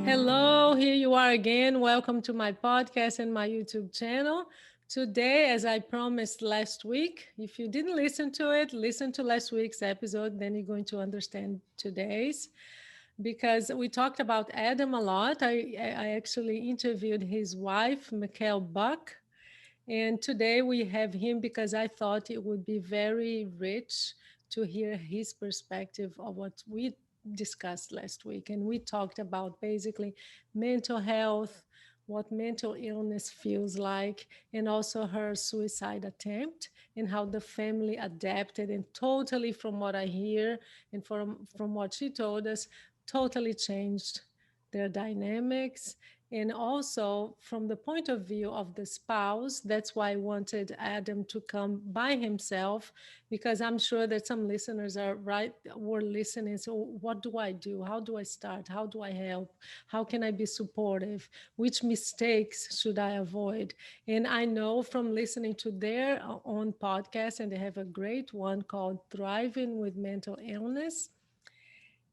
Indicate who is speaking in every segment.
Speaker 1: Hello, here you are again. Welcome to my podcast and my YouTube channel. Today, as I promised last week, if you didn't listen to it, listen to last week's episode, then you're going to understand today's. Because we talked about Adam a lot. I actually interviewed his wife, Mequell, and today we have him because I thought it would be very rich to hear his perspective of what we discussed last week. And we talked about basically mental health, what mental illness feels like, and also her suicide attempt and how the family adapted and totally, from what I hear and from what she told us, totally changed their dynamics. And also from the point of view of the spouse, that's why I wanted Adam to come by himself, because I'm sure that some listeners were listening. So what do I do? How do I start? How do I help? How can I be supportive? Which mistakes should I avoid? And I know from listening to their own podcast, and they have a great one called Thriving with Mental Illness,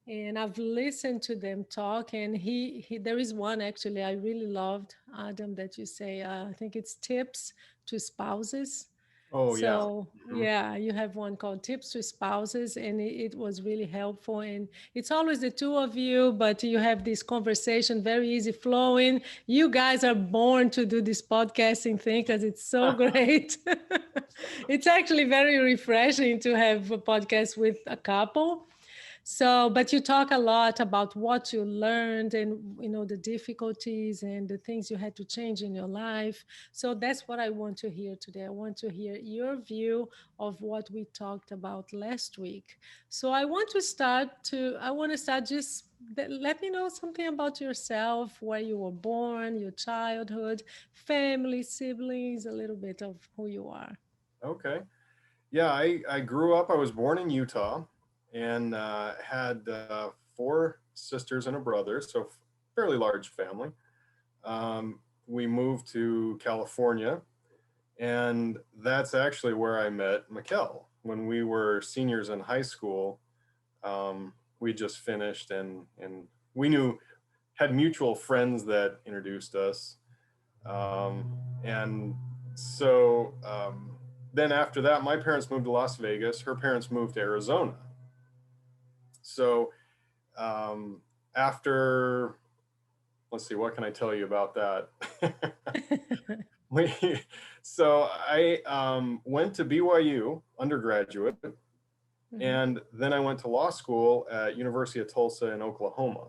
Speaker 1: and I've listened to them talk. And he there is one actually I really loved, Adam, that you say, I think it's tips to spouses.
Speaker 2: Oh yeah.
Speaker 1: So
Speaker 2: Mhm.
Speaker 1: yeah, you have one called tips to spouses, and it was really helpful. And it's always the two of you, but you have this conversation very easy flowing. You guys are born to do this podcasting thing because it's so great. It's actually very refreshing to have a podcast with a couple. So, but you talk a lot about what you learned and the difficulties and the things you had to change in your life. So that's what I want to hear today. I want to hear your view of what we talked about last week. So I want to start just let me know something about yourself, where you were born, your childhood, family, siblings, a little bit of who you are.
Speaker 2: Okay. Yeah, I grew up. I was born in Utah, and had four sisters and a brother, so fairly large family. We moved to California, and that's actually where I met Mequell when we were seniors in high school. We just finished, and we knew had mutual friends that introduced us. And so then after that, my parents moved to Las Vegas. Her parents moved to Arizona. So um, after, let's see, what can I tell you about that? we, so I went to BYU undergraduate,
Speaker 1: Mhm.
Speaker 2: and then I went to law school at University of Tulsa in Oklahoma.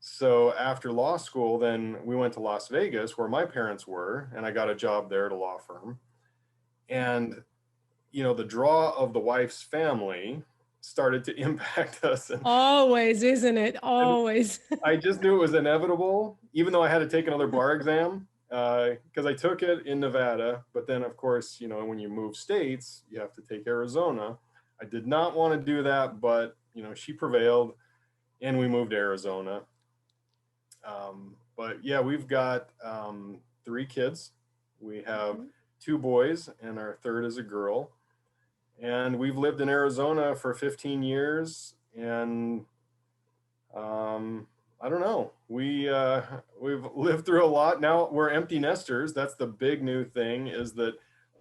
Speaker 2: So after law school, then we went to Las Vegas where my parents were, and I got a job there at a law firm. And the draw of the wife's family started to impact us,
Speaker 1: Always, isn't it?
Speaker 2: and
Speaker 1: Always.
Speaker 2: I just knew it was inevitable, even though I had to take another bar exam because I took it in Nevada. But then, of course, when you move states, you have to take Arizona. I did not want to do that, but she prevailed, and we moved to Arizona. But yeah, we've got three kids. We have
Speaker 1: Mhm.
Speaker 2: two boys, and our third is a girl. And we've lived in Arizona for 15 years, and I don't know. We've lived through a lot. Now we're empty nesters. That's the big new thing, is that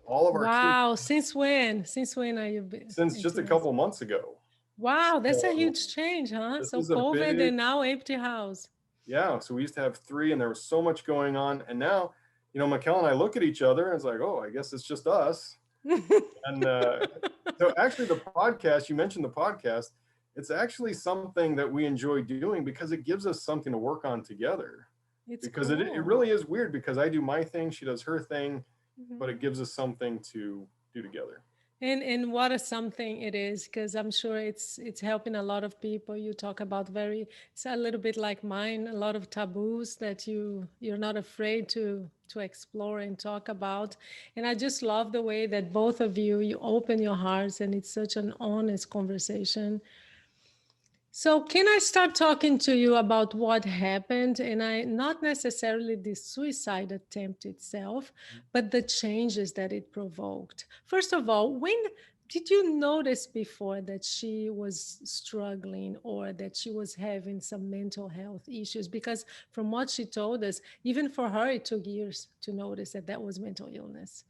Speaker 2: all of our kids,
Speaker 1: Wow. Since when? Since when are you
Speaker 2: since just
Speaker 1: empty
Speaker 2: a couple
Speaker 1: nest?
Speaker 2: months ago.
Speaker 1: Wow, that's a
Speaker 2: So
Speaker 1: huge change, huh?
Speaker 2: this
Speaker 1: So
Speaker 2: is a
Speaker 1: COVID
Speaker 2: big,
Speaker 1: and now empty house.
Speaker 2: yeah. So we used to have three, and there was so much going on, and now, Mikel and I look at each other, and it's like, oh, I guess it's just us. And so actually, the podcast, you mentioned the podcast, it's actually something that we enjoy doing because it gives us something to work on together.
Speaker 1: It's
Speaker 2: Because it
Speaker 1: cool.
Speaker 2: really is weird because I do my thing, she does her thing,
Speaker 1: Mhm.
Speaker 2: but it gives us something to do together.
Speaker 1: And what a something it is, because I'm sure it's helping a lot of people. You talk about it's a little bit like mine, a lot of taboos that you're not afraid to explore and talk about. And I just love the way that both of you open your hearts, and it's such an honest conversation. So, can I start talking to you about what happened? And not necessarily the suicide attempt itself, but the changes that it provoked. First of all, when did you notice before that she was struggling or that she was having some mental health issues? Because from what she told us, even for her, it took years to notice that that was mental illness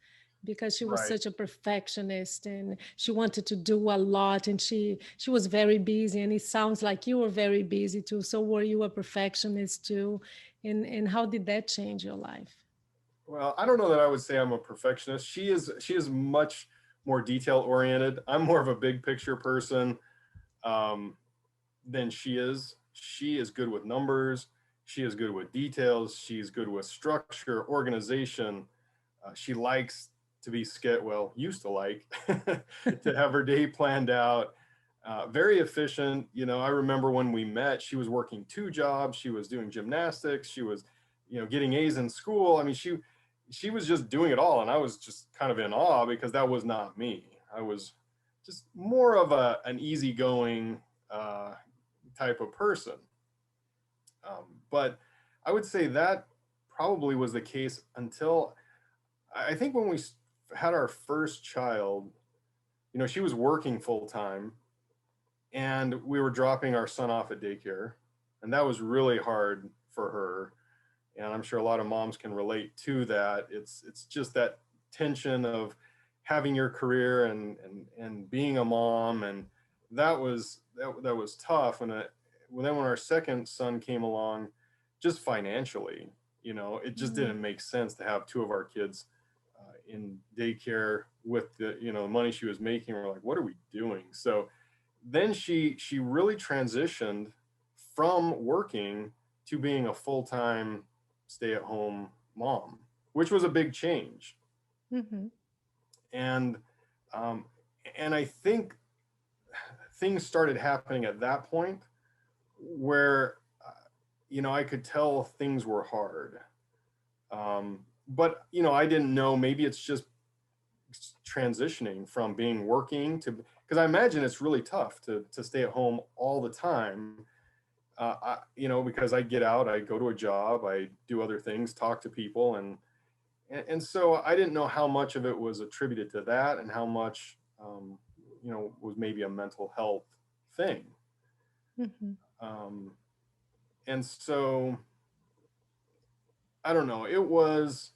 Speaker 1: because she was
Speaker 2: Right.
Speaker 1: such a perfectionist and she wanted to do a lot and she was very busy, and it sounds like you were very busy too. So were you a perfectionist too? And how did that change your life?
Speaker 2: Well, I don't know that I would say I'm a perfectionist. She is much more detail oriented. I'm more of a big picture person um, than she is. She is good with numbers. She is good with details. She's good with structure, organization. She likes to be well, used to like to have her day planned out. Very efficient. I remember when we met, she was working two jobs. She was doing gymnastics. She was, getting A's in school. I mean, she was just doing it all, and I was just kind of in awe because that was not me. I was just more of an easygoing type of person. But I would say that probably was the case until I think when we had our first child. She was working full time, and we were dropping our son off at daycare, and that was really hard for her. And I'm sure a lot of moms can relate to that. It's just that tension of having your career and being a mom, and that was tough. And then when our second son came along, just financially, it just
Speaker 1: Mm,
Speaker 2: didn't make sense to have two of our kids in daycare with the money she was making. We're like, what are we doing? So then she really transitioned from working to being a full-time stay-at-home mom, which was a big change.
Speaker 1: mhm,
Speaker 2: And um, and I think things started happening at that point where I could tell things were hard. But I didn't know, maybe it's just transitioning from being working to, because I imagine it's really tough to stay at home all the time. Because I get out, I go to a job, I do other things, talk to people, and so I didn't know how much of it was attributed to that and how much was maybe a mental health thing.
Speaker 1: mhm.
Speaker 2: um, and so I don't know, it was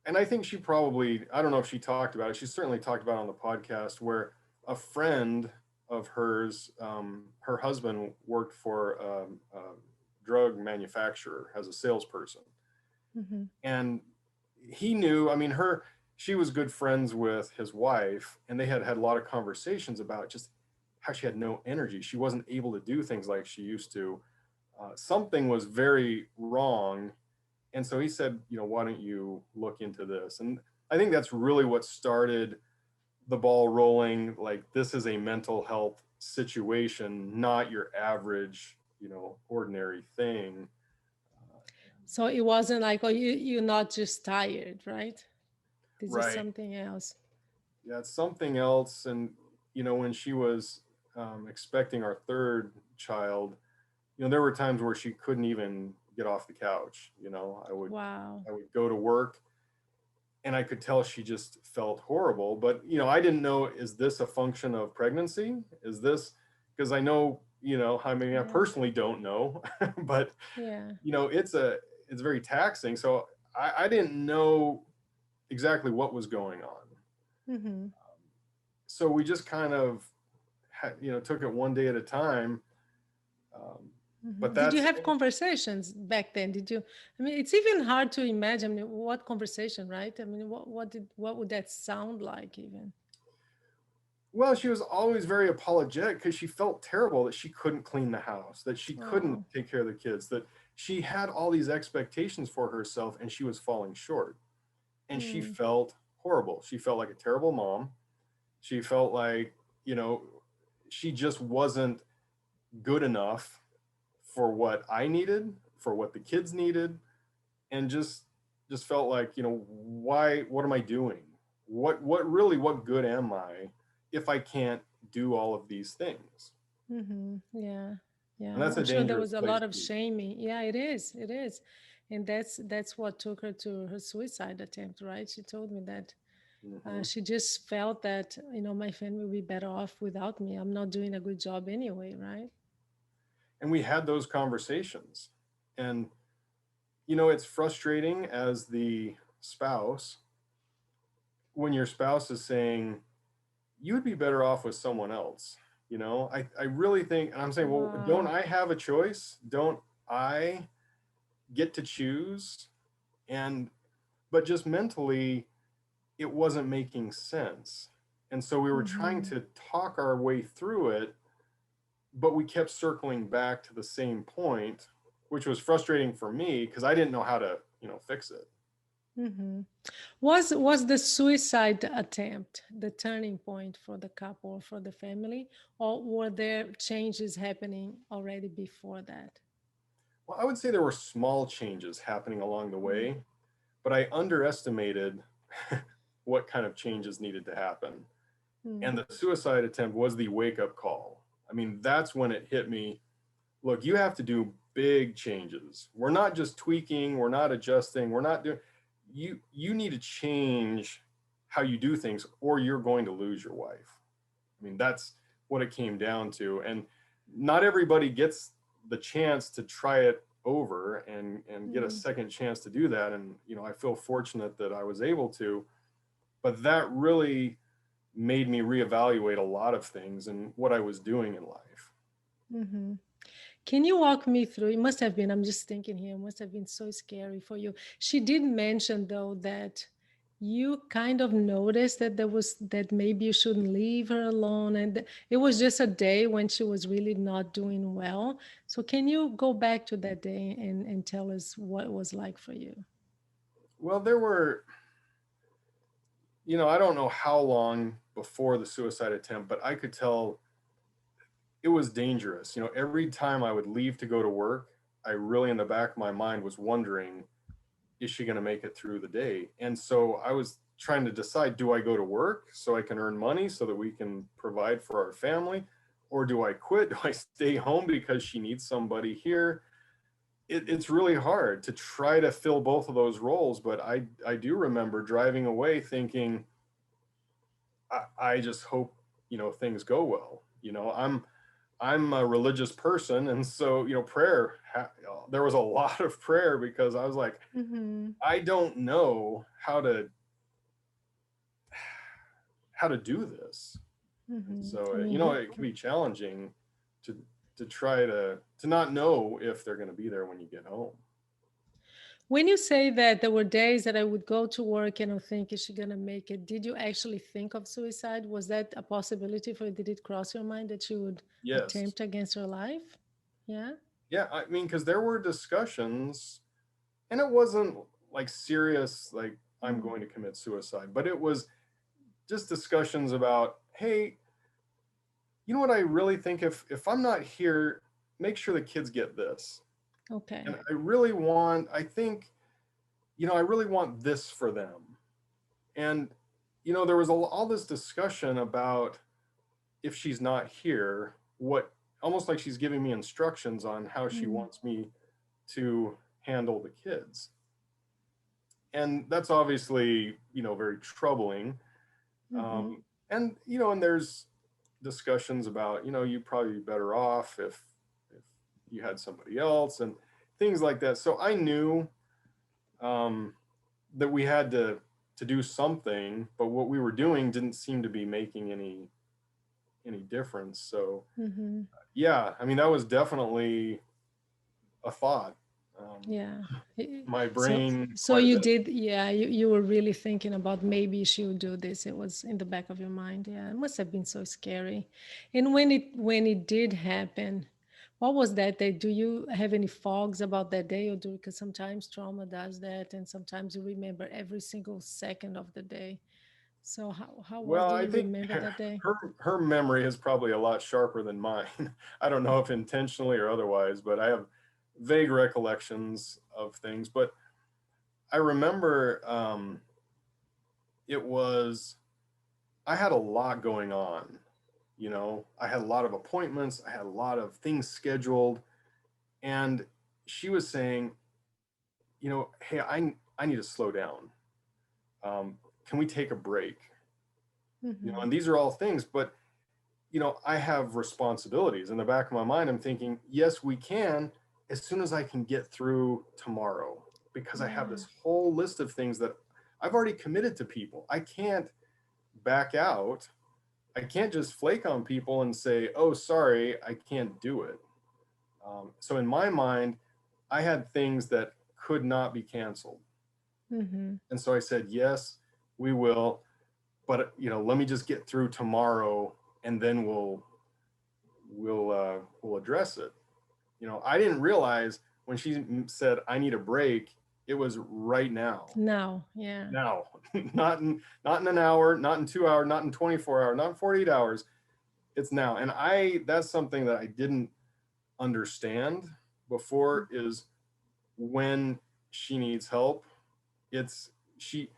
Speaker 2: and I think she probably, I don't know if she talked about it. She certainly talked about it on the podcast where a friend of hers, her husband worked for a drug manufacturer as a salesperson.
Speaker 1: Mhm.
Speaker 2: And he knew, I mean, she was good friends with his wife, and they had had a lot of conversations about just how she had no energy. She wasn't able to do things like she used to. Something was very wrong, and so he said, why don't you look into this? And I think that's really what started the ball rolling. Like, this is a mental health situation, not your average, ordinary thing.
Speaker 1: So it wasn't like, oh, you're not just tired, right? This is
Speaker 2: Right.
Speaker 1: something else.
Speaker 2: Yeah, it's something else. And, when she was expecting our third child, there were times where she couldn't even get off the couch. I would
Speaker 1: Wow.
Speaker 2: I would go to work, and I could tell she just felt horrible. But I didn't know, is this a function of pregnancy? Is this because I know, I mean, I
Speaker 1: Yeah.
Speaker 2: personally don't know, but
Speaker 1: Yeah.
Speaker 2: it's very taxing. So I didn't know exactly what was going on.
Speaker 1: Hmm.
Speaker 2: So we just kind of took it one day at a time. Um,
Speaker 1: Hmm.
Speaker 2: but
Speaker 1: Did you
Speaker 2: that's
Speaker 1: have conversations back then? Did you? I mean, it's even hard to imagine. I mean, what conversation, right? I mean, what would that sound like even?
Speaker 2: Well, she was always very apologetic because she felt terrible that she couldn't clean the house, that she couldn't
Speaker 1: Oh.
Speaker 2: take care of the kids, that she had all these expectations for herself and she was falling short. And she
Speaker 1: Mm.
Speaker 2: felt horrible. She felt like a terrible mom. She felt like, you know, she just wasn't good enough for what I needed, for what the kids needed, and just felt like, what am I doing? What good am I if I can't do all of these things?
Speaker 1: Mm-hmm. Yeah. Yeah.
Speaker 2: And that's
Speaker 1: I'm
Speaker 2: a
Speaker 1: sure there
Speaker 2: dangerous
Speaker 1: was a
Speaker 2: place
Speaker 1: lot
Speaker 2: to
Speaker 1: of
Speaker 2: be.
Speaker 1: shaming. Yeah, it is. It is. And that's what took her to her suicide attempt, right? She told me that.
Speaker 2: Hmm.
Speaker 1: She just felt that, my family would be better off without me. I'm not doing a good job anyway, right?
Speaker 2: And we had those conversations. And, it's frustrating as the spouse when your spouse is saying, you would be better off with someone else. I really think, and I'm saying, well, don't
Speaker 1: Wow.
Speaker 2: I have a choice? Don't I get to choose? And, but just mentally, it wasn't making sense. And so we were trying
Speaker 1: Mm-hmm.
Speaker 2: to talk our way through it, but we kept circling back to the same point, which was frustrating for me because I didn't know how to, fix it.
Speaker 1: Mm-hmm. Was the suicide attempt the turning point for the couple, for the family, or were there changes happening already before that?
Speaker 2: Well, I would say there were small changes happening along the way, but I underestimated what kind of changes needed to happen.
Speaker 1: Mm-hmm.
Speaker 2: And the suicide attempt was the wake up call. I mean, that's when it hit me. Look, you have to do big changes. We're not just tweaking, we're not adjusting, we're not doing you need to change how you do things or you're going to lose your wife. I mean, that's what it came down to. And not everybody gets the chance to try it over and get a
Speaker 1: Mm-hmm.
Speaker 2: second chance to do that. And I feel fortunate that I was able to, but that really made me reevaluate a lot of things and what I was doing in life.
Speaker 1: Mm-hmm. Can you walk me through? It must have been, I'm just thinking here, it must have been so scary for you. She did mention though that you kind of noticed that that maybe you shouldn't leave her alone. And it was just a day when she was really not doing well. So can you go back to that day and tell us what it was like for you?
Speaker 2: Well, there were, I don't know how long before the suicide attempt, but I could tell it was dangerous. Every time I would leave to go to work, I really, in the back of my mind, was wondering, is she going to make it through the day? And so I was trying to decide, do I go to work so I can earn money so that we can provide for our family? Or do I quit? Do I stay home because she needs somebody here? It's really hard to try to fill both of those roles. But I do remember driving away thinking, I just hope, things go well. I'm a religious person. And so, prayer, there was a lot of prayer because I was like,
Speaker 1: Mm-hmm.
Speaker 2: I don't know how to do this. And
Speaker 1: Mm-hmm.
Speaker 2: so,
Speaker 1: I mean,
Speaker 2: it can be challenging to try to not know if they're going to be there when you get home.
Speaker 1: when you say that there were days that I would go to work and I think, is she gonna make it? Did you actually think of suicide? Was that a possibility for you? Did it cross your mind that you would
Speaker 2: Yes.
Speaker 1: attempt against her life? Yeah.
Speaker 2: Yeah, I mean, because there were discussions, and it wasn't like serious, like I'm
Speaker 1: Mm.
Speaker 2: going to commit suicide, but it was just discussions about, hey, what I really think, if I'm not here, make sure the kids get this. And
Speaker 1: Okay.
Speaker 2: I think, I really want this for them. And, there was all this discussion about if she's not here, what, almost like she's giving me instructions on how she
Speaker 1: Mm.
Speaker 2: wants me to handle the kids. And that's obviously, very troubling.
Speaker 1: Mm-hmm.
Speaker 2: And, and there's discussions about, you'd probably be better off if you had somebody else and things like that. So I knew um, that we had to do something, but what we were doing didn't seem to be making any difference. So
Speaker 1: Mm-hmm.
Speaker 2: yeah, I mean that was definitely a thought. Um,
Speaker 1: Yeah. I-
Speaker 2: my
Speaker 1: So
Speaker 2: brain
Speaker 1: so
Speaker 2: quite a
Speaker 1: you
Speaker 2: bit.
Speaker 1: did, yeah, you were really thinking about maybe she would do this. It was in the back of your mind. Yeah. It must have been so scary. And when it did happen, what was that day? Do you have any fogs about that day or do because sometimes trauma does that and sometimes you remember every single second of the day. So how was
Speaker 2: Well,
Speaker 1: do
Speaker 2: I
Speaker 1: you
Speaker 2: think
Speaker 1: remember that day?
Speaker 2: her memory is probably a lot sharper than mine. I don't know if intentionally or otherwise, but I have vague recollections of things. But I remember it was I had a lot going on. I had a lot of appointments, I had a lot of things scheduled, and she was saying, hey, I need to slow down. can we take a break?
Speaker 1: Mm-hmm.
Speaker 2: And these are all things, but I have responsibilities. In the back of my mind, I'm thinking, yes, we can, as soon as I can get through tomorrow, because I have
Speaker 1: Yeah.
Speaker 2: this whole list of things that I've already committed to people. I can't back out. I can't just flake on people and say, oh, sorry, I can't do it. So in my mind, I had things that could not be canceled.
Speaker 1: Mm-hmm.
Speaker 2: And so I said, yes, we will. But, let me just get through tomorrow, and then we'll address it. I didn't realize when she said I need a break, it was right now.
Speaker 1: Now, yeah.
Speaker 2: Now, not in an hour, not in 2 hours, not in 24 hours, not in 48 hours. It's now. And that's something that I didn't understand before, is when she needs help, it's she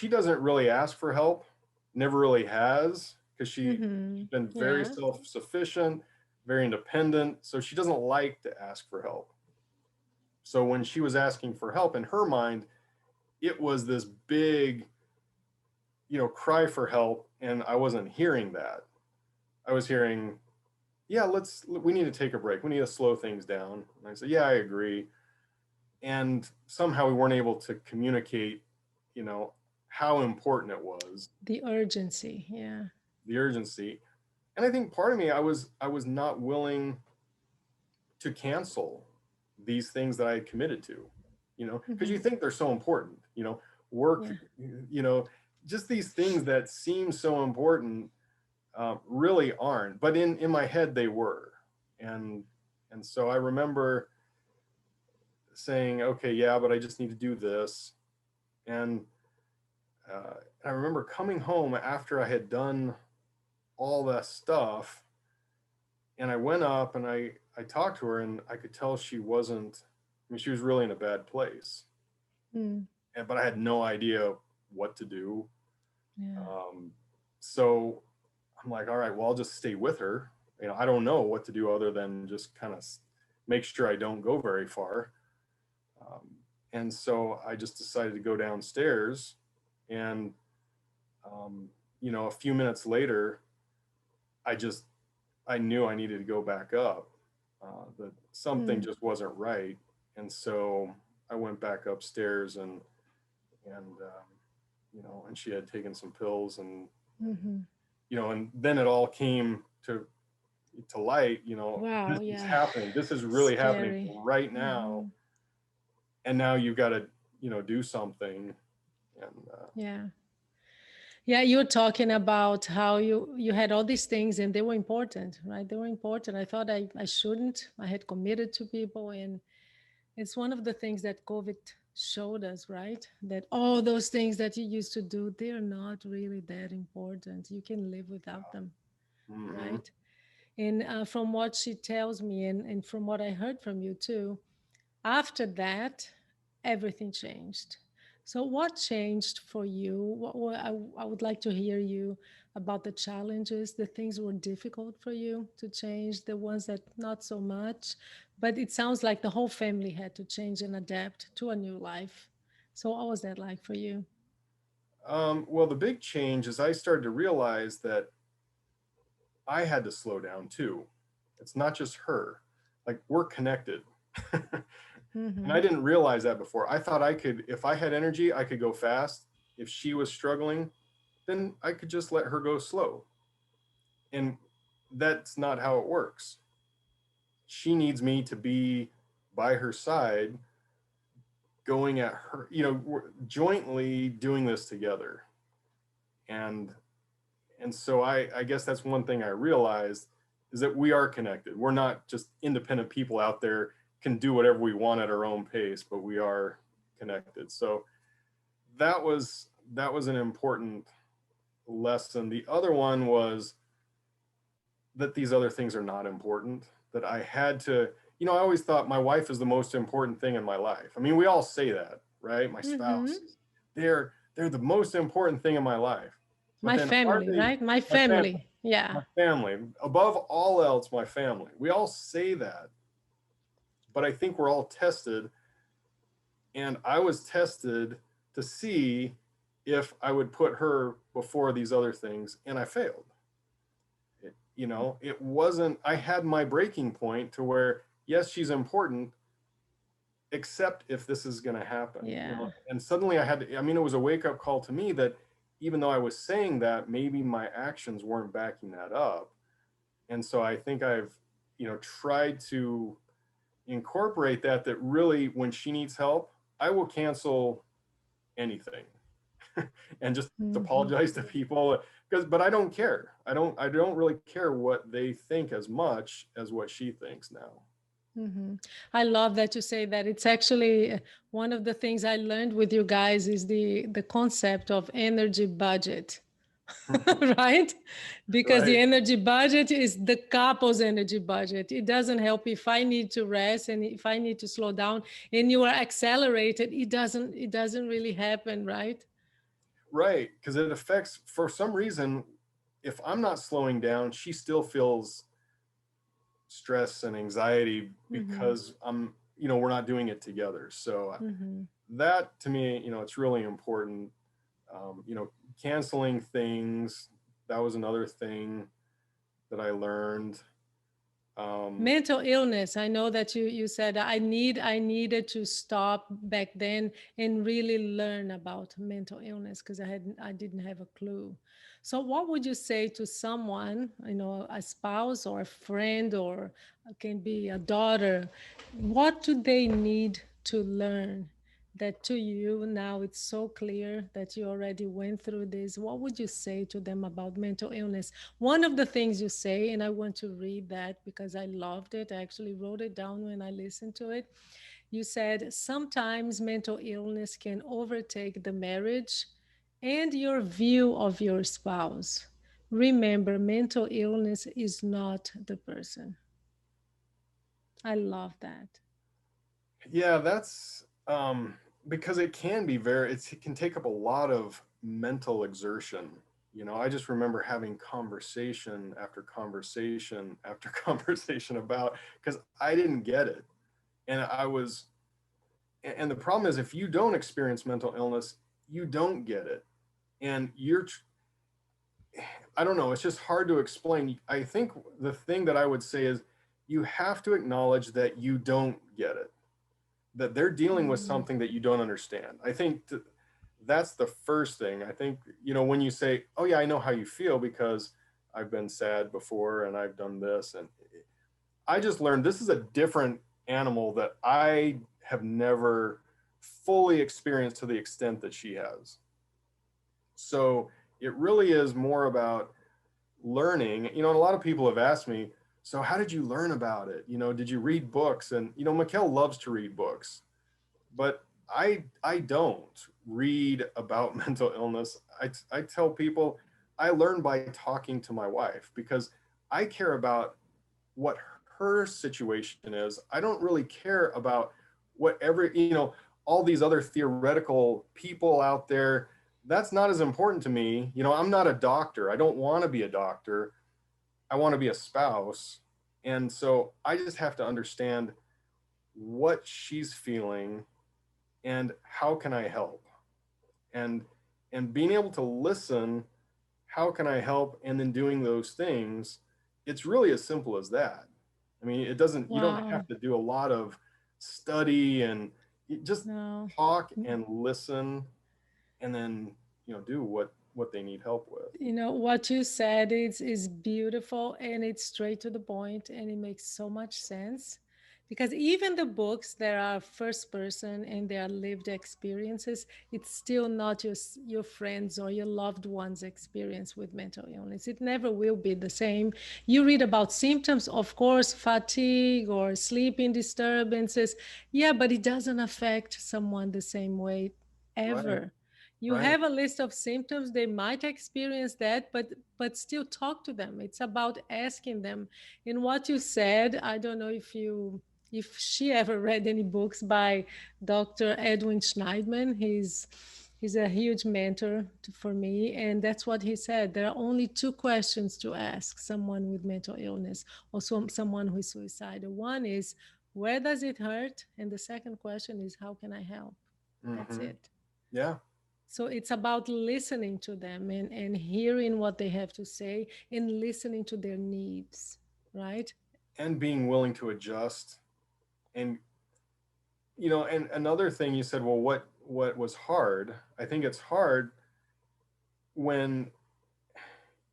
Speaker 2: doesn't really ask for help, never really has, because she's
Speaker 1: Mm-hmm.
Speaker 2: been very
Speaker 1: Yeah.
Speaker 2: self-sufficient, very independent, so she doesn't like to ask for help. So when she was asking for help, in her mind, it was this big, cry for help, and I wasn't hearing that. I was hearing, yeah, we need to take a break, we need to slow things down. And I said, yeah, I agree. And somehow we weren't able to communicate, you know how important it was,
Speaker 1: The urgency. Yeah.
Speaker 2: the urgency. And I think part of me, I was not willing to cancel these things that I had committed to, because
Speaker 1: Mm-hmm.
Speaker 2: you think they're so important, work,
Speaker 1: Yeah.
Speaker 2: you know just these things that seem so important, really aren't, but in my head they were. And and so I remember saying, okay, yeah, but I just need to do this. And I remember coming home after I had done all that stuff, and I went up and I talked to her, and I could tell she wasn't. I mean, she was really in a bad place,
Speaker 1: Mm.
Speaker 2: but I had no idea what to do.
Speaker 1: Yeah.
Speaker 2: Um, so I'm like, all right, well, I'll just stay with her. I don't know what to do other than just kind of make sure I don't go very far. Um, and so I just decided to go downstairs, and a few minutes later, I just I knew I needed to go back up. That something
Speaker 1: Mm.
Speaker 2: just wasn't right, and so I went back upstairs, and she had taken some pills,
Speaker 1: Mm-hmm.
Speaker 2: and then it all came to light.
Speaker 1: Wow.
Speaker 2: This is
Speaker 1: Yeah.
Speaker 2: happening. This is really happening
Speaker 1: Scary.
Speaker 2: right now,
Speaker 1: Mm-hmm.
Speaker 2: and now you've got to do something. And
Speaker 1: Yeah. Yeah, you're talking about how you had all these things and they were important, right? They were important. I thought I shouldn't. I had committed to people, and it's one of the things that COVID showed us, right? That all those things that you used to do, they're not really that important. You can live without them,
Speaker 2: hmm
Speaker 1: right? And from what she tells me, and from what I heard from you too, after that, everything changed. So, what changed for you? I would like to hear you about the challenges, the things were difficult for you to change, the ones that not so much. But it sounds like the whole family had to change and adapt to a new life. So, what was that like for you?
Speaker 2: well, the big change is I started to realize that I had to slow down too. It's not just her. Like, we're connected. And
Speaker 1: Mm-hmm.
Speaker 2: I didn't realize that before. I thought I could, if I had energy, I could go fast. If she was struggling, then I could just let her go slow. And that's not how it works. She needs me to be by her side, going at her, we're jointly doing this together. And so I guess that's one thing I realized, is that we are connected. We're not just independent people out there, can do whatever we want at our own pace, but we are connected. So that was an important lesson. The other one was that these other things are not important, that I had to, I always thought my wife is the most important thing in my life. I mean, we all say that, right? My
Speaker 1: Mm-hmm.
Speaker 2: spouses, they're the most important thing in my life. But
Speaker 1: My
Speaker 2: then are
Speaker 1: family,
Speaker 2: they?
Speaker 1: right? My
Speaker 2: My family,
Speaker 1: family. Yeah.
Speaker 2: my family, above all else, my family. We all say that, but I think we're all tested, and I was tested to see if I would put her before these other things, and I failed. It wasn't, I had my breaking point to where, yes, she's important, except if this is going to happen,
Speaker 1: Yeah.
Speaker 2: and suddenly I had to, I mean, it was a wake up call to me that even though I was saying that, maybe my actions weren't backing that up. And so I think I've, tried to incorporate that really when she needs help, I will cancel anything and just
Speaker 1: Hmm.
Speaker 2: apologize to people, but I don't care. I don't really care what they think as much as what she thinks now.
Speaker 1: Hmm. I love that you say that. It's actually one of the things I learned with you guys is the concept of energy budget. Right? Because the
Speaker 2: Right.
Speaker 1: energy budget is the couple's energy budget. It doesn't help if I need to rest and if I need to slow down and you are accelerated, it doesn't really happen, right?
Speaker 2: Right, because it affects, for some reason, if I'm not slowing down, she still feels stress and anxiety
Speaker 1: Mm-hmm.
Speaker 2: because we're not doing it together. So
Speaker 1: Mm-hmm.
Speaker 2: that to me, it's really important. Canceling things, that was another thing that I learned. Um,
Speaker 1: Mental illness. I know that you said I needed to stop back then and really learn about mental illness because I didn't have a clue. So what would you say to someone, a spouse or a friend or it can be a daughter, what do they need to learn that to you now it's so clear that you already went through this? What would you say to them about mental illness? One of the things you say, and I want to read that because I loved it, I actually wrote it down when I listened to it. You said, sometimes mental illness can overtake the marriage and your view of your spouse. Remember, mental illness is not the person. I love that.
Speaker 2: yeah, that's because it can be it can take up a lot of mental exertion. I just remember having conversation after conversation after conversation about, because I didn't get it. And and the problem is, if you don't experience mental illness, you don't get it. And I don't know, it's just hard to explain. I think the thing that I would say is you have to acknowledge that you don't get it, that they're dealing with
Speaker 1: Mm.
Speaker 2: something that you don't understand. I think that's the first thing. I think, when you say, oh, yeah, I know how you feel because I've been sad before and I've done this. And I just learned this is a different animal that I have never fully experienced to the extent that she has. So it really is more about learning. And a lot of people have asked me, so how did you learn about it? Did you read books? And, Mequell loves to read books, but I don't read about mental illness. I tell people I learn by talking to my wife because I care about what her situation is. I don't really care about whatever, all these other theoretical people out there. That's not as important to me. I'm not a doctor. I don't want to be a doctor. I want to be a spouse. And so I just have to understand what she's feeling and how can I help? And being able to listen, how can I help? And then doing those things, it's really as simple as that. I mean, you don't
Speaker 1: Wow.
Speaker 2: have to do a lot of study, and you just
Speaker 1: No.
Speaker 2: talk and listen, and then, do what they need help with.
Speaker 1: What you said is beautiful and it's straight to the point and it makes so much sense because even the books that are first person and they are lived experiences, it's still not your friends or your loved ones experience with mental illness. It never will be the same. You read about symptoms, of course, fatigue or sleeping disturbances, yeah, but it doesn't affect someone the same way
Speaker 2: Right,
Speaker 1: ever. You
Speaker 2: right.
Speaker 1: have a list of symptoms, they might experience that, but still talk to them. It's about asking them. In what you said, I don't know if she ever read any books by Dr. Edwin Schneidman. He's a huge mentor for me, and that's what he said. There are only two questions to ask someone with mental illness or someone who is suicidal. One is, where does it hurt? And the second question is, how can I help? That's
Speaker 2: Mm-hmm.
Speaker 1: it.
Speaker 2: Yeah,
Speaker 1: So it's about listening to them and hearing what they have to say and listening to their needs, right?
Speaker 2: and being willing to adjust. And and another thing you said, well, what was hard? I think it's hard when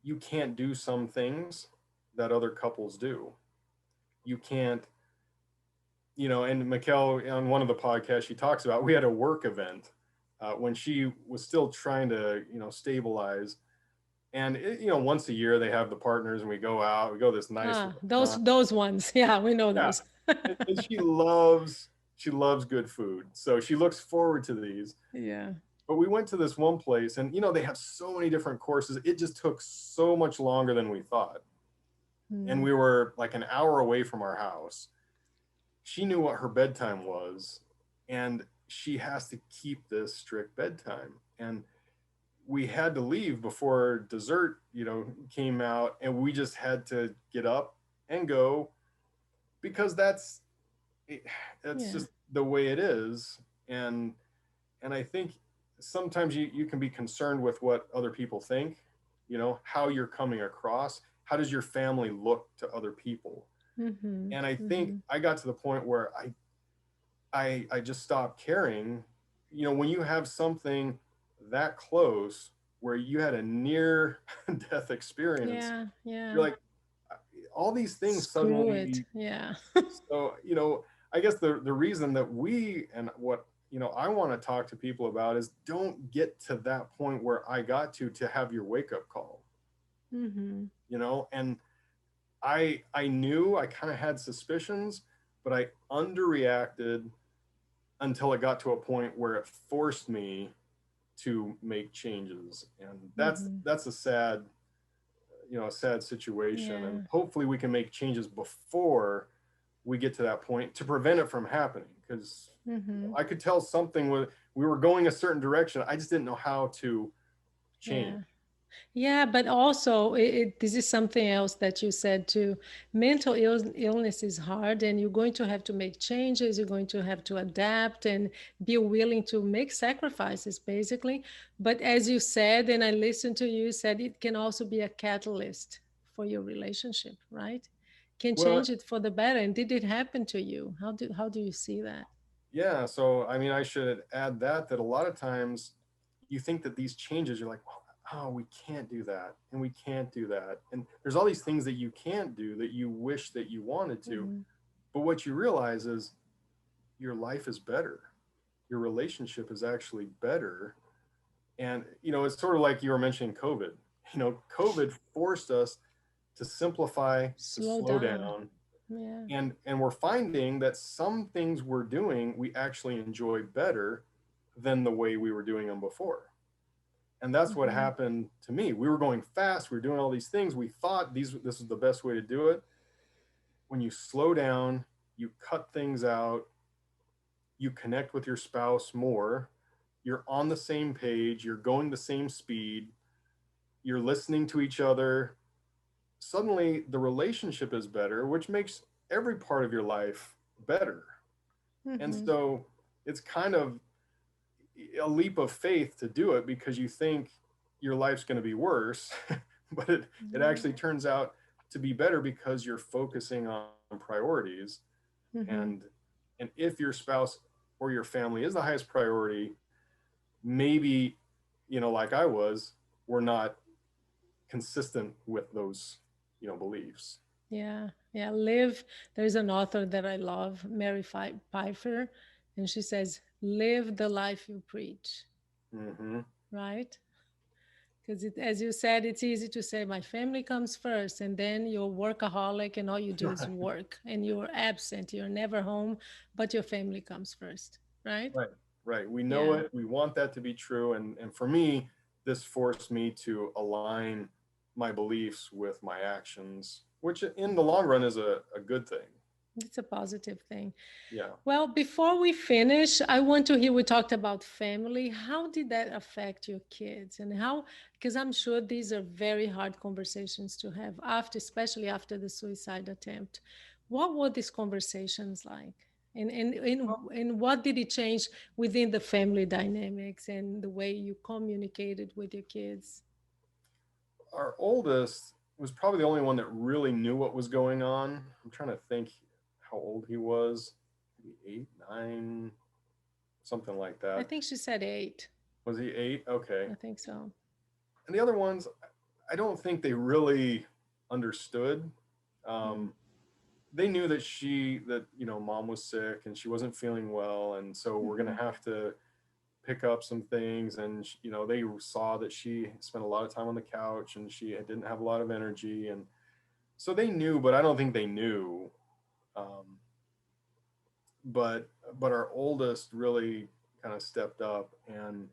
Speaker 2: you can't do some things that other couples do. You can't, and Mequell on one of the podcasts, she talks about, we had a work event when she was still trying to, stabilize. And once a year they have the partners, and we go out, we go to this nice
Speaker 1: Ah,
Speaker 2: restaurant.
Speaker 1: those ones. Yeah, we know
Speaker 2: Yeah.
Speaker 1: those.
Speaker 2: And she loves good food. So she looks forward to these.
Speaker 1: Yeah.
Speaker 2: But we went to this one place, and they have so many different courses. It just took so much longer than we thought. And
Speaker 1: Mm,
Speaker 2: we were like an hour away from our house. She knew what her bedtime was, and she has to keep this strict bedtime. And we had to leave before dessert, came out, and we just had to get up and go, because that's
Speaker 1: yeah.
Speaker 2: just the way it is. And I think sometimes you can be concerned with what other people think, how you're coming across. How does your family look to other people?
Speaker 1: Mm-hmm.
Speaker 2: And I think
Speaker 1: Mm-hmm.
Speaker 2: I got to the point where I just stopped caring. When you have something that close, where you had a near death experience,
Speaker 1: Yeah.
Speaker 2: you're
Speaker 1: Yeah.
Speaker 2: like, all these things
Speaker 1: Screw it.
Speaker 2: suddenly.
Speaker 1: Yeah.
Speaker 2: So, I guess the reason that we, and what, I want to talk to people about, is don't get to that point where I got to have your wake up call,
Speaker 1: Mm-hmm.
Speaker 2: and I knew, I kind of had suspicions, but I underreacted until it got to a point where it forced me to make changes. And that's
Speaker 1: Mm-hmm.
Speaker 2: that's a sad situation. And
Speaker 1: Yeah.
Speaker 2: hopefully we can make changes before we get to that point to prevent it from happening. Because
Speaker 1: Mm-hmm.
Speaker 2: I could tell something we were going a certain direction. I just didn't know how to change.
Speaker 1: Yeah. Yeah, but also this is something else that you said too. Illness is hard, and you're going to have to make changes. You're going to have to adapt and be willing to make sacrifices, basically. But as you said, and I listened to you, you said it can also be a catalyst for your relationship, right? Can
Speaker 2: Well,
Speaker 1: change it for the better. And did it happen to you? How do you see that?
Speaker 2: yeah. So, I mean, I should add that a lot of times you think that these changes, you're like, oh, we can't do that. And we can't do that. And there's all these things that you can't do that you wish that you wanted to.
Speaker 1: Mm-hmm.
Speaker 2: But what you realize is your life is better. Your relationship is actually better. And, it's sort of like you were mentioning COVID. COVID forced us to simplify, to
Speaker 1: Slow
Speaker 2: slow
Speaker 1: down.
Speaker 2: down.
Speaker 1: Yeah.
Speaker 2: And we're finding that some things we're doing, we actually enjoy better than the way we were doing them before. And that's what
Speaker 1: Mm-hmm.
Speaker 2: happened to me. We were going fast, we were doing all these things, we thought this is the best way to do it. When you slow down, you cut things out, you connect with your spouse more, you're on the same page, you're going the same speed, you're listening to each other, suddenly the relationship is better, which makes every part of your life better. And
Speaker 1: Mm-hmm.
Speaker 2: so it's kind of a leap of faith to do it, because you think your life's going to be worse, but it
Speaker 1: Yeah.
Speaker 2: actually turns out to be better because you're focusing on priorities. and
Speaker 1: Mm-hmm.
Speaker 2: and if your spouse or your family is the highest priority, maybe, like I was, we're not consistent with those beliefs.
Speaker 1: Yeah, yeah. Live. There's an author that I love, Mary Pfeiffer, and she says, "Live the life you preach."
Speaker 2: Hmm.
Speaker 1: Right? Because as you said, it's easy to say my family comes first, and then you're workaholic, and all you do is work, and you're absent. You're never home, but your family comes first. Right?
Speaker 2: Right, right. We know
Speaker 1: Yeah.
Speaker 2: it. We want that to be true. And for me, this forced me to align my beliefs with my actions, which in the long run is a good thing.
Speaker 1: It's a positive thing.
Speaker 2: Yeah.
Speaker 1: Well, before we finish, I want to hear we talked about family. How did that affect your kids? And how, because I'm sure these are very hard conversations to have after, especially after the suicide attempt. What were these conversations like? And what did it change within the family dynamics and the way you communicated with your kids?
Speaker 2: Our oldest was probably the only one that really knew what was going on. I'm trying to think how old he was. Maybe 8, 9, something like
Speaker 1: I
Speaker 2: that.
Speaker 1: think she said 8.
Speaker 2: Was he 8? Okay.
Speaker 1: I think so.
Speaker 2: And the other ones, I don't think they really understood.
Speaker 1: Mm,
Speaker 2: Um, they knew that mom was sick and she wasn't feeling well, and so we're
Speaker 1: mm-hmm,
Speaker 2: gonna have to pick up some things. And they saw that she spent a lot of time on the couch and she didn't have a lot of energy, and so they knew, but I don't think they knew. Um, but our oldest really kind of stepped up. And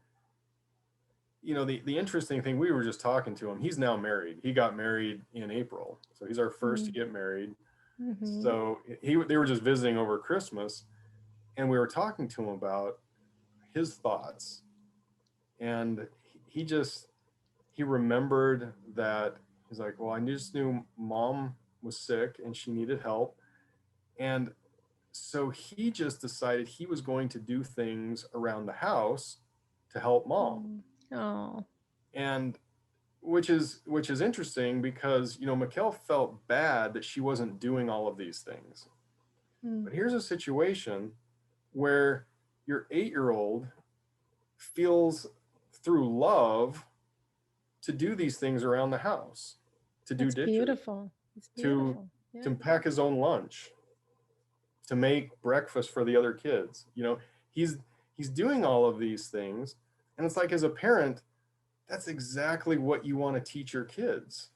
Speaker 2: the interesting thing, we were just talking to him. He's now married. He got married in April, so he's our first to get married.
Speaker 1: mm-hmm,
Speaker 2: So they were just visiting over Christmas, and we were talking to him about his thoughts. And he remembered that. He's like, well, I just knew mom was sick and she needed help, and so he just decided he was going to do things around the house to help mom.
Speaker 1: mm. Oh.
Speaker 2: And which is interesting, because Mequell felt bad that she wasn't doing all of these things.
Speaker 1: Mm,
Speaker 2: But here's a situation where your 8-year-old feels, through love, to do these things around the house, to do
Speaker 1: that's
Speaker 2: dishes,
Speaker 1: beautiful. It's
Speaker 2: to
Speaker 1: beautiful. Yeah.
Speaker 2: to pack his own lunch, to make breakfast for the other kids. He's doing all of these things, and it's like, as a parent, that's exactly what you want to teach your kids.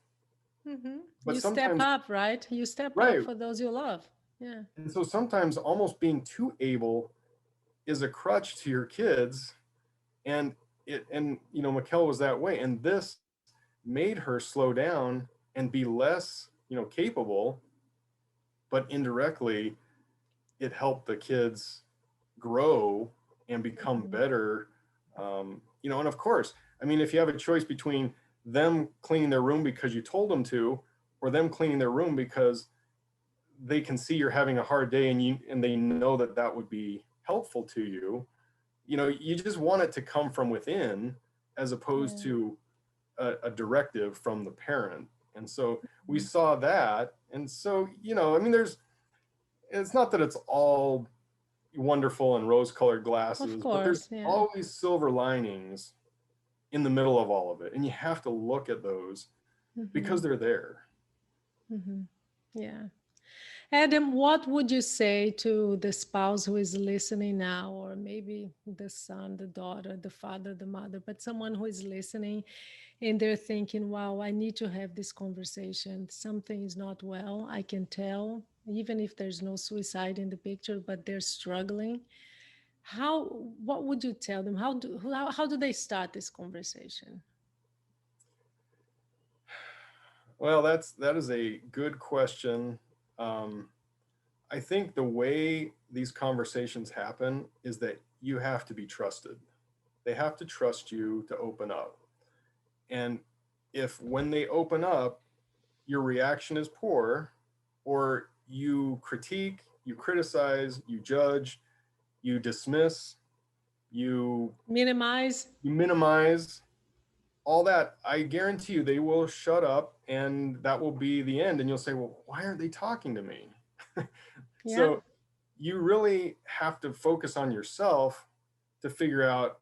Speaker 1: Mm-hmm.
Speaker 2: But
Speaker 1: You step
Speaker 2: sometimes,
Speaker 1: up, right? You step up
Speaker 2: right,
Speaker 1: for those you love. Yeah.
Speaker 2: and so sometimes almost being too able is a crutch to your kids. And Mequell was that way, and this made her slow down and be less capable, but indirectly it helped the kids grow and become
Speaker 1: Mm-hmm.
Speaker 2: better. And of course, I mean, if you have a choice between them cleaning their room because you told them to, or them cleaning their room because they can see you're having a hard day, and they know that that would be helpful to you, you just want it to come from within, as opposed
Speaker 1: Yeah.
Speaker 2: to a directive from the parent. And so we
Speaker 1: Mhm.
Speaker 2: saw that. And so, I mean, it's not that it's all wonderful and rose colored
Speaker 1: Of
Speaker 2: glasses, but there's
Speaker 1: course. Yeah.
Speaker 2: always silver linings in the middle of all of it. And you have to look at those
Speaker 1: Mm-hmm.
Speaker 2: because they're there.
Speaker 1: Mm-hmm. Yeah. Adam, what would you say to the spouse who is listening now, or maybe the son, the daughter, the father, the mother, but someone who is listening and they're thinking, wow, I need to have this conversation. Something is not well. I can tell, even if there's no suicide in the picture, but they're struggling. What would you tell them? How do they start this conversation?
Speaker 2: Well, that is a good question. Um, I think the way these conversations happen is that you have to be trusted. They have to trust you to open up. And if, when they open up, your reaction is poor, or you critique, you criticize, you judge, you dismiss, you
Speaker 1: Minimize.
Speaker 2: you minimize, all that, I guarantee you they will shut up, and that will be the end. And you'll say, well, why aren't they talking to me?
Speaker 1: Yeah.
Speaker 2: So you really have to focus on yourself to figure out,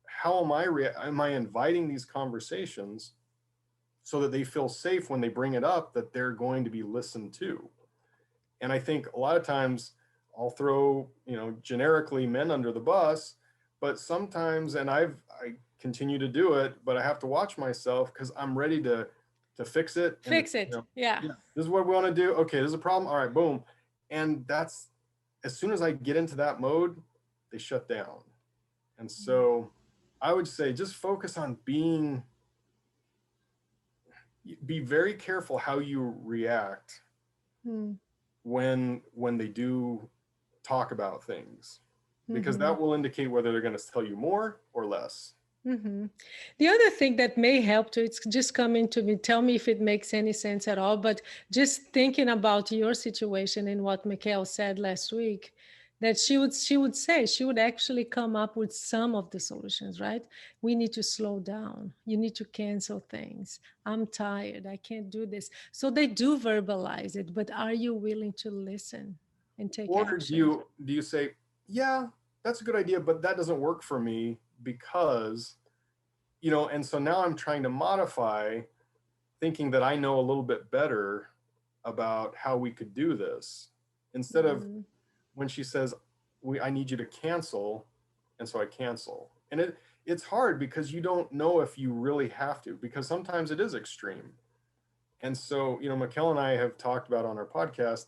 Speaker 2: how am I inviting these conversations so that they feel safe when they bring it up, that they're going to be listened to. And I think a lot of times I'll throw, generically, men under the bus, but sometimes, and I continue to do it, but I have to watch myself, because I'm ready to fix it. And
Speaker 1: Fix it. Yeah.
Speaker 2: yeah, this is what we want to do. Okay, this is a problem. All right, boom. And that's, as soon as I get into that mode, they shut down. And so I would say, just focus on be very careful how you react
Speaker 1: Mm.
Speaker 2: when they do talk about things, because
Speaker 1: Mm-hmm.
Speaker 2: that will indicate whether they're going to tell you more or less.
Speaker 1: Mm-hmm. The other thing that may help to, it's just coming to me, tell me if it makes any sense at all, but just thinking about your situation and what Mikhail said last week, that she would actually come up with some of the solutions, right? We need to slow down, you need to cancel things, I'm tired, I can't do this. So they do verbalize it, but are you willing to listen and take
Speaker 2: Or
Speaker 1: action?
Speaker 2: do you say, yeah, that's a good idea, but that doesn't work for me because, and so now I'm trying to modify, thinking that I know a little bit better about how we could do this, instead of
Speaker 1: Mhm.
Speaker 2: when she says, I need you to cancel, and so I cancel. And it's hard because you don't know if you really have to, because sometimes it is extreme. And so, Mequell and I have talked about on our podcast,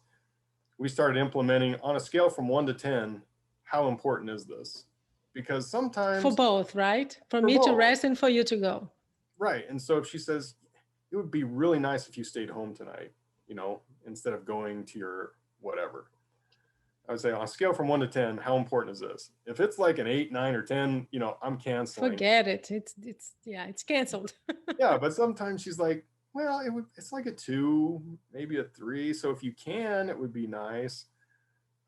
Speaker 2: we started implementing on a scale from 1 to 10, how important is this? Because
Speaker 1: For
Speaker 2: sometimes,
Speaker 1: both, right? For
Speaker 2: for
Speaker 1: me to
Speaker 2: both,
Speaker 1: rest and for you to go.
Speaker 2: right? And so if she says, it would be really nice if you stayed home tonight, instead of going to your whatever. I would say on a scale from 1 to 10, how important is this? If it's like an 8, 9, or 10, I'm canceling.
Speaker 1: Forget it, it's yeah, it's canceled.
Speaker 2: Yeah, but sometimes she's like, well, it's like a 2, maybe a 3. So if you can, it would be nice.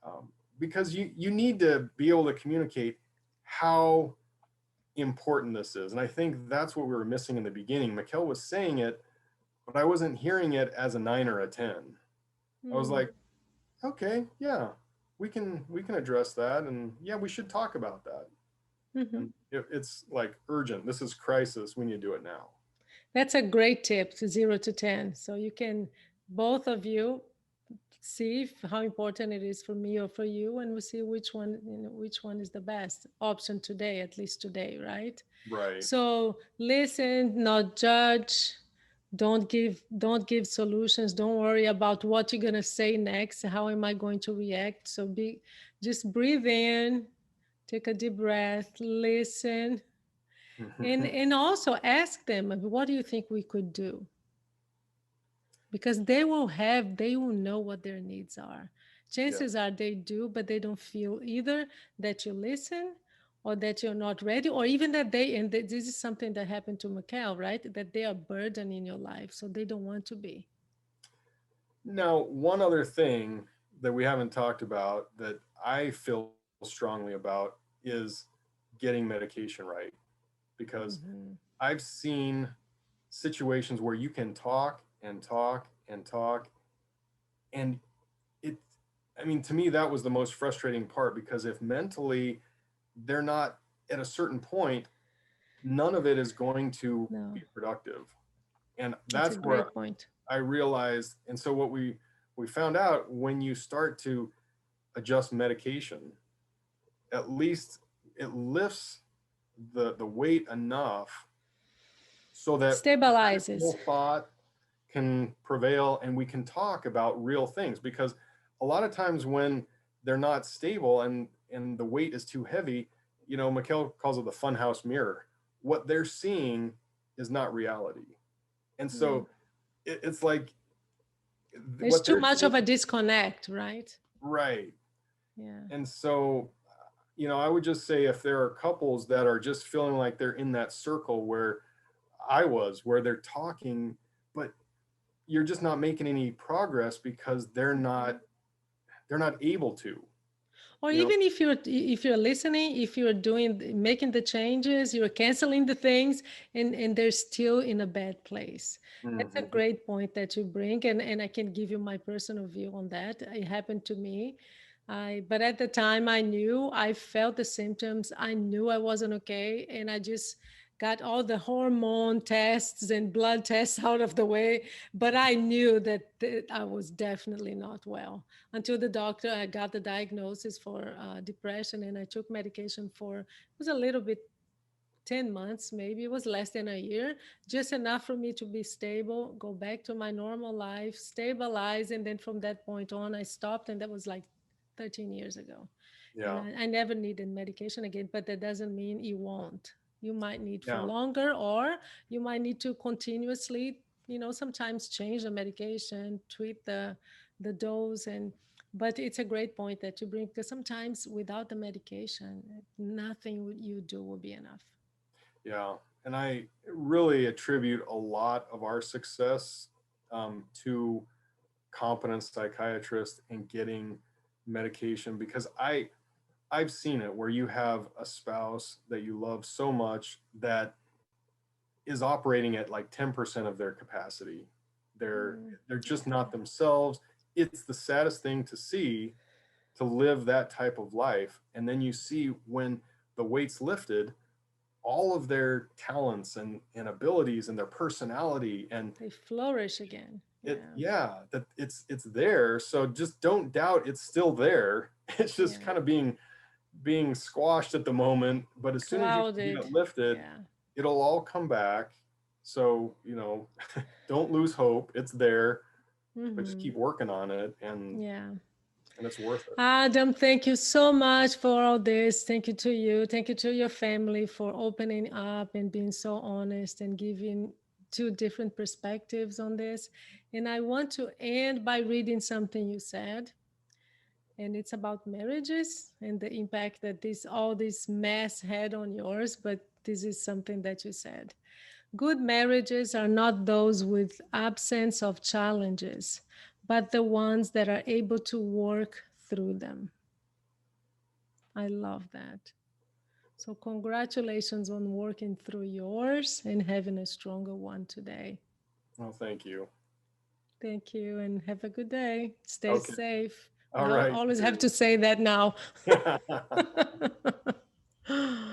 Speaker 2: Um, because you need to be able to communicate how important this is. And I think that's what we were missing in the beginning. Mequell was saying it, but I wasn't hearing it as a 9 or a 10. I was
Speaker 1: Hmm.
Speaker 2: like, okay, yeah, we can address that, and yeah, we should talk about that.
Speaker 1: Hmm.
Speaker 2: And it's like urgent. This is crisis. We need to do it now.
Speaker 1: That's a great tip, to 0 to 10. So you can, both of you, see how important it is for me or for you, and we see which one, which one is the best option today, at least today, right?
Speaker 2: Right.
Speaker 1: So listen, not judge. Don't give solutions. Don't worry about what you're gonna say next. How am I going to react? So just breathe in, take a deep breath, listen, and also ask them, what do you think we could do? Because they will know what their needs are.
Speaker 2: Yeah.
Speaker 1: Chances are they do, but they don't feel either that you listen, or that you're not ready, or even that this is something that happened to Mequell, right? That they are burden in your life, so they don't want to be.
Speaker 2: Now, one other thing that we haven't talked about that I feel strongly about is getting medication right, because
Speaker 1: Hmm.
Speaker 2: I've seen situations where you can talk and talk and talk, and it I mean, to me that was the most frustrating part, because if mentally they're not at a certain point, none of it is going to be
Speaker 1: No,
Speaker 2: productive. And
Speaker 1: that's a
Speaker 2: that's where
Speaker 1: great point.
Speaker 2: I realized. And so what we found out, when you start to adjust medication, at least it lifts the weight enough so that
Speaker 1: Stabilizes.
Speaker 2: rational thought can prevail, and we can talk about real things. Because a lot of times when they're not stable, and the weight is too heavy, Mequell calls it the funhouse mirror. What they're seeing is not reality. And
Speaker 1: Mm.
Speaker 2: so it's like
Speaker 1: There's
Speaker 2: what
Speaker 1: too
Speaker 2: they're
Speaker 1: much
Speaker 2: seeing.
Speaker 1: of a disconnect, right?
Speaker 2: Right.
Speaker 1: Yeah.
Speaker 2: And so, I would just say, if there are couples that are just feeling like they're in that circle where I was, where they're talking, but you're just not making any progress because they're not able to,
Speaker 1: Or
Speaker 2: you know.
Speaker 1: even if you're listening, if you're making the changes, you're canceling the things, and they're still in a bad place. That's a
Speaker 2: Mhm.
Speaker 1: great point that you bring, and I can give you my personal view on that. It happened to me. But at the time, I felt the symptoms. I knew I wasn't okay, and I just got all the hormone tests and blood tests out of the way. But I knew that I was definitely not well, until the doctor, I got the diagnosis for depression, and I took medication for, it was a little bit, 10 months, maybe it was less than a year, just enough for me to be stable, go back to my normal life, stabilize. And then from that point on, I stopped. And that was like 13 years ago. And
Speaker 2: Yeah.
Speaker 1: I never needed medication again, but that doesn't mean you won't. You might need for
Speaker 2: Yeah.
Speaker 1: longer, or you might need to continuously, sometimes change the medication, tweak the dose. But it's a great point that you bring, because sometimes without the medication, nothing you do will be enough.
Speaker 2: Yeah. And I really attribute a lot of our success to competent psychiatrists and getting medication, because I've seen it where you have a spouse that you love so much that is operating at like 10% of their capacity. They're
Speaker 1: Mm,
Speaker 2: they're just
Speaker 1: okay.
Speaker 2: not themselves. It's the saddest thing to see, to live that type of life. And then you see when the weight's lifted, all of their talents and abilities and their personality, and
Speaker 1: They flourish again.
Speaker 2: it,
Speaker 1: Yeah.
Speaker 2: yeah, that it's there. So just don't doubt it's still there. It's just
Speaker 1: Yeah.
Speaker 2: kind of being squashed at the moment, but as soon as you can get
Speaker 1: Clouded.
Speaker 2: it lifted,
Speaker 1: Yeah.
Speaker 2: it'll all come back. So, don't lose hope. It's there, but just
Speaker 1: Mm-hmm.
Speaker 2: keep working on it,
Speaker 1: Yeah.
Speaker 2: and it's worth it.
Speaker 1: Adam, thank you so much for all this. Thank you to you. Thank you to your family for opening up and being so honest and giving two different perspectives on this. And I want to end by reading something you said, and it's about marriages and the impact that this all this mess had on yours. But this is something that you said. Good marriages are not those with absence of challenges, but the ones that are able to work through them. I love that. So, congratulations on working through yours and having a stronger one today.
Speaker 2: Well, thank you.
Speaker 1: Thank you and have a good day. Stay
Speaker 2: Okay.
Speaker 1: safe.
Speaker 2: All
Speaker 1: I
Speaker 2: right.
Speaker 1: always have
Speaker 2: You
Speaker 1: to say that now.
Speaker 2: too.